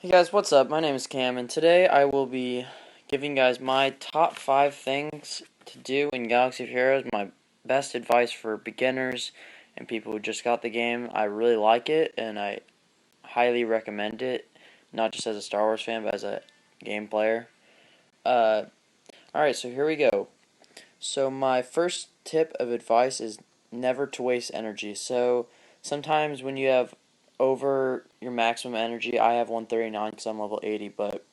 Hey guys, what's up? My name is Cam, and today I will be giving you guys my top 5 things to do in Galaxy of Heroes, my best advice for beginners and people who just got the game. I really like it, and I highly recommend it, not just as a Star Wars fan, but as a game player. Alright, so here we go. So my first tip of advice is never to waste energy. So sometimes when you have over your maximum energy, I have 139 because I'm level 80, but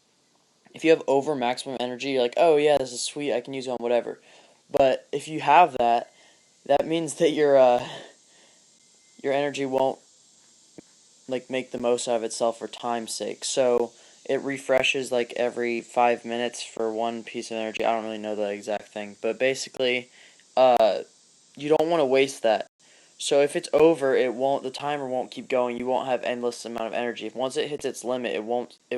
if you have over maximum energy, you're like, oh yeah, this is sweet, I can use it on whatever. But if you have that, that means that your energy won't like make the most out of itself for time's sake. So it refreshes like every 5 minutes for one piece of energy. I don't really know the exact thing, but basically, uh, you don't want to waste that. So if it's over, the timer won't keep going. You won't have endless amount of energy. If once it hits its limit, it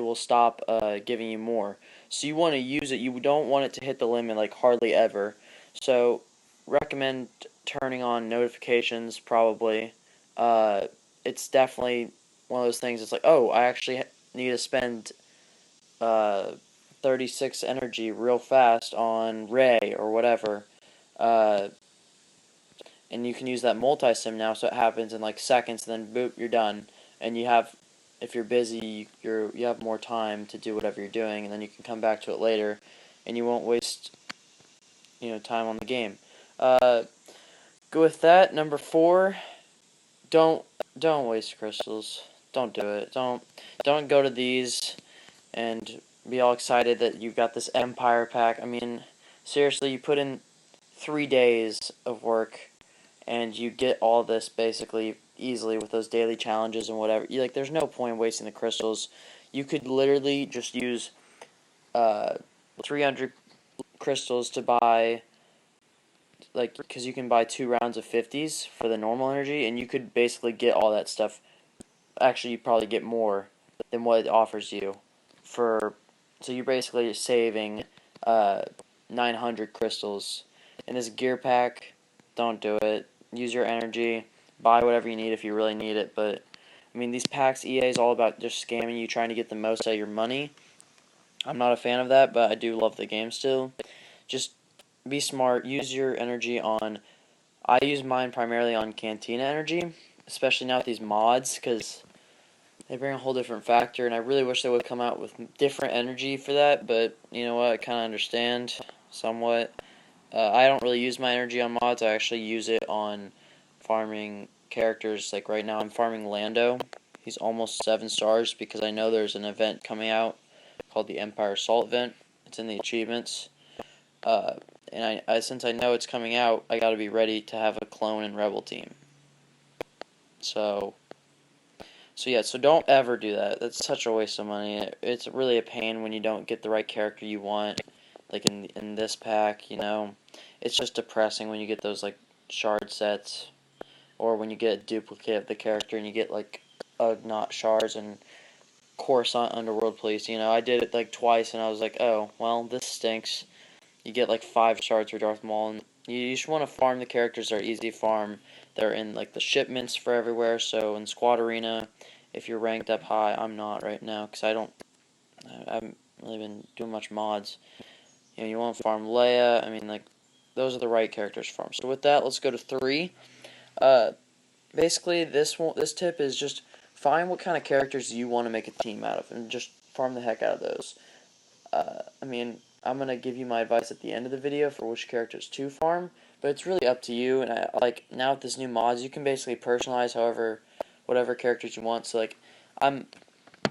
will stop giving you more. So you want to use it. You don't want it to hit the limit like hardly ever. So recommend turning on notifications probably. It's definitely one of those things. It's like, oh, I actually need to spend uh, 36 energy real fast on Ray or whatever. Uh, and you can use that multi-sim now, so it happens in like seconds, and then boop, you're done. And you have, if you're busy, you have more time to do whatever you're doing, and then you can come back to it later, and you won't waste time on the game. Uh, Go with that. Number 4, don't don't waste crystals. Don't do it. Don't go to these and be all excited that you got this Empire pack. I mean, seriously, you put in 3 days of work and you get all this basically easily with those daily challenges and whatever. There's no point in wasting the crystals. You could literally just use uh, 300 crystals to buy, because you can buy 2 rounds of 50s for the normal energy, and you could basically get all that stuff. Actually, you probably get more than what it offers you for. So you're basically saving uh, 900 crystals. In this gear pack, don't do it. Use your energy. Buy whatever you need if you really need it. But, I mean, these packs, EA is all about just scamming you, trying to get the most out of your money. I'm not a fan of that, but I do love the game still. Just be smart. Use your energy on. I use mine primarily on Cantina energy, especially now with these mods, because they bring a whole different factor, and I really wish they would come out with different energy for that, but you know what, I kind of understand somewhat. I don't really use my energy on mods, I actually use it on farming characters. Like right now I'm farming Lando. He's almost 7 stars because I know there's an event coming out called the Empire Assault event. It's in the achievements. Uh, and since I know it's coming out, I gotta be ready to have a clone and rebel team. So yeah, so don't ever do that. That's such a waste of money. It's really a pain when you don't get the right character you want, like in this pack. It's just depressing when you get those like shard sets, or when you get a duplicate of the character and you get like not shards and Coruscant Underworld Police. I did it like twice and I was like, oh well, this stinks. You get like 5 shards for Darth Maul, and you just want to farm the characters that are easy to farm. They're in like the shipments for everywhere. So in Squad Arena, if you're ranked up high, I'm not right now because I haven't really been doing much mods. You want to farm Leia. I mean, like, those are the right characters to farm. So with that, let's go to 3. Uh, Basically, this tip is just find what kind of characters you want to make a team out of, and just farm the heck out of those. I mean, I'm going to give you my advice at the end of the video for which characters to farm, but it's really up to you. And now with this new mods, you can basically personalize whatever characters you want. So I'm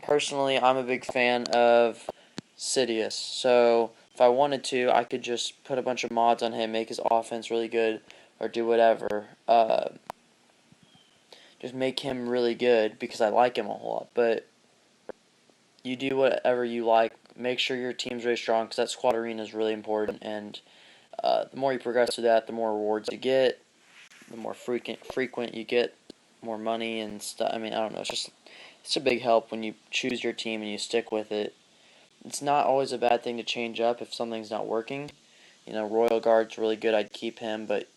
I'm a big fan of Sidious. So if I wanted to, I could just put a bunch of mods on him, make his offense really good, or do whatever. Just make him really good because I like him a whole lot. But you do whatever you like. Make sure your team's really strong because that squad arena is really important. And the more you progress through that, the more rewards you get, the more frequent you get, more money and stuff. I mean, I don't know. It's a big help when you choose your team and you stick with it. It's not always a bad thing to change up if something's not working. Royal Guard's really good. I'd keep him, but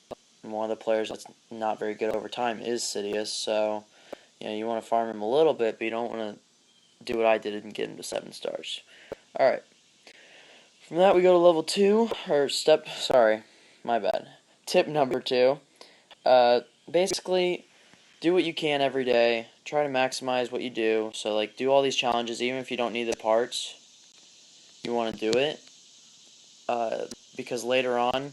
one of the players that's not very good over time is Sidious. So, you want to farm him a little bit, but you don't want to do what I did and get him to 7 stars. Alright. From that we go to level 2, or sorry, my bad. Tip number 2. Basically, do what you can every day. Try to maximize what you do. So, like, do all these challenges, even if you don't need the parts. You want to do it. Because later on,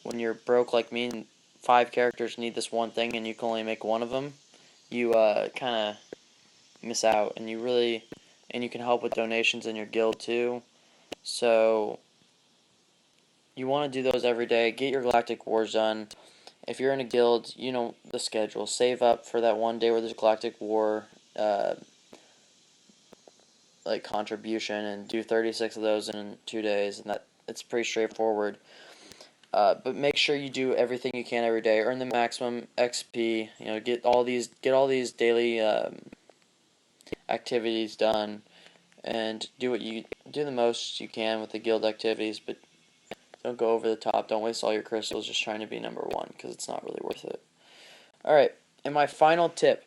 when you're broke like me and 5 characters need this one thing and you can only make one of them, you kind of miss out. And you can help with donations in your guild too. So, you want to do those every day. Get your Galactic Wars done. If you're in a guild, you know the schedule. Save up for that one day where there's a Galactic War like contribution, and do 36 of those in 2 days, and it's pretty straightforward. But make sure you do everything you can every day. Earn the maximum XP. You know, get all these daily activities done, and do the most you can with the guild activities. But don't go over the top. Don't waste all your crystals just trying to be number 1, because it's not really worth it. Alright, and my final tip,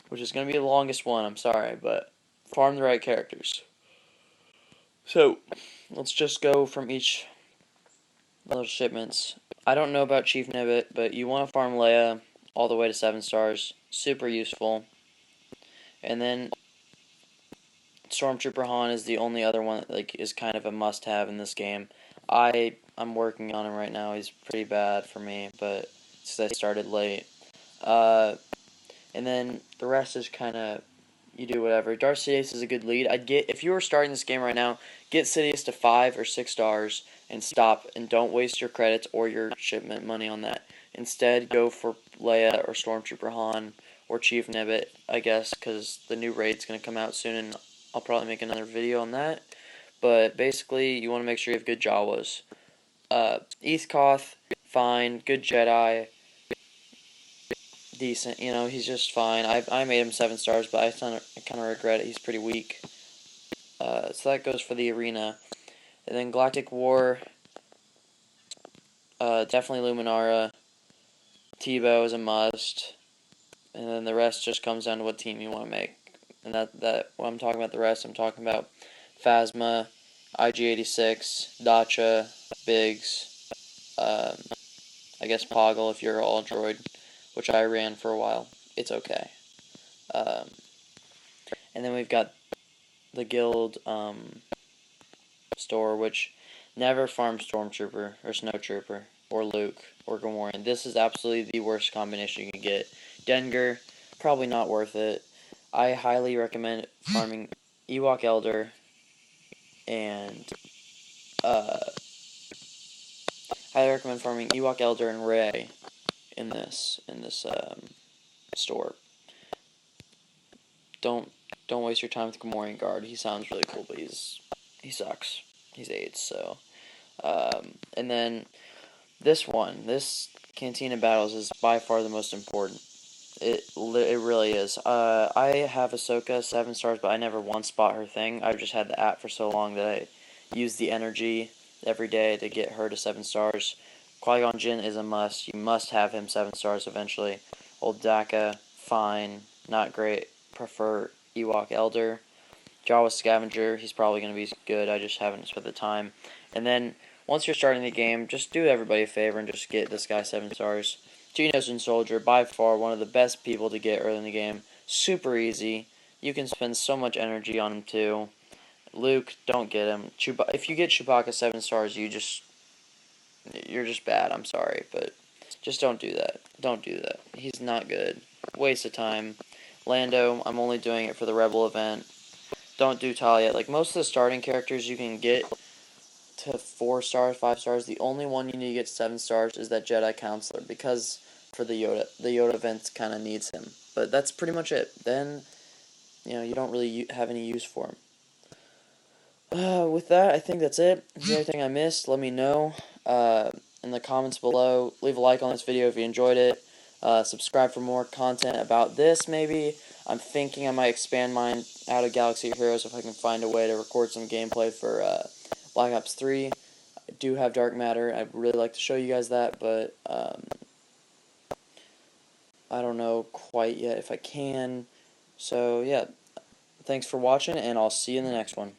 which is going to be the longest one, I'm sorry, but farm the right characters. So, let's just go from each little shipments. I don't know about Chief Nibbit, but you want to farm Leia all the way to 7 stars. Super useful. And then Stormtrooper Han is the only other one that is kind of a must-have in this game. I'm working on him right now. He's pretty bad for me, but since I started late. And then the rest is kind of, you do whatever. Darth Sidious is a good lead. If you were starting this game right now, get Sidious to 5 or 6 stars and stop, and don't waste your credits or your shipment money on that. Instead, go for Leia or Stormtrooper Han or Chief Nibbit, I guess, because the new raid's going to come out soon, and I'll probably make another video on that. But basically, you want to make sure you have good Jawas. Eastkoth, fine. Good Jedi. Decent. You know, he's just fine. I made him 7 stars, but I kind of regret it. He's pretty weak. So that goes for the arena. And then Galactic War, definitely Luminara. Tebow is a must. And then the rest just comes down to what team you want to make. And when I'm talking about the rest, I'm talking about Phasma, IG-86, Dacha, Biggs, I guess Poggle if you're all droid, which I ran for a while. It's okay. And then we've got the guild store, which never farms Stormtrooper or Snowtrooper or Luke or Gamorrean. This is absolutely the worst combination you can get. Dengar, probably not worth it. I highly recommend farming Ewok Elder and and Rey in this store. Don't waste your time with Gamorrean Guard. He sounds really cool, but he sucks. He's AIDS, so. And then this Cantina Battles is by far the most important. It really is. I have Ahsoka 7 stars, but I never once spot her thing. I've just had the app for so long that I use the energy every day to get her to 7 stars. Qui-Gon Jinn is a must. You must have him 7 stars eventually. Old Daka, fine, not great. Prefer Ewok Elder. Jawa Scavenger, he's probably going to be good. I just haven't spent the time. And then, once you're starting the game, just do everybody a favor and just get this guy 7 stars. Geonosis Soldier, by far one of the best people to get early in the game. Super easy. You can spend so much energy on him too. Luke, don't get him. If you get Chewbacca 7 stars, you're just bad. I'm sorry, but just don't do that. Don't do that. He's not good. Waste of time. Lando, I'm only doing it for the Rebel event. Don't do Talia. Like, most of the starting characters you can get to 4 stars, 5 stars. The only one you need to get 7 stars is that Jedi Counselor, because for the Yoda event kind of needs him. But that's pretty much it. Then, you don't really have any use for him. With that, I think that's it. If there's anything I missed, let me know in the comments below. Leave a like on this video if you enjoyed it. Subscribe for more content about this, maybe. I'm thinking I might expand mine out of Galaxy of Heroes if I can find a way to record some gameplay for Black Ops 3. I do have Dark Matter. I'd really like to show you guys that, but I don't know quite yet if I can. So, yeah. Thanks for watching, and I'll see you in the next one.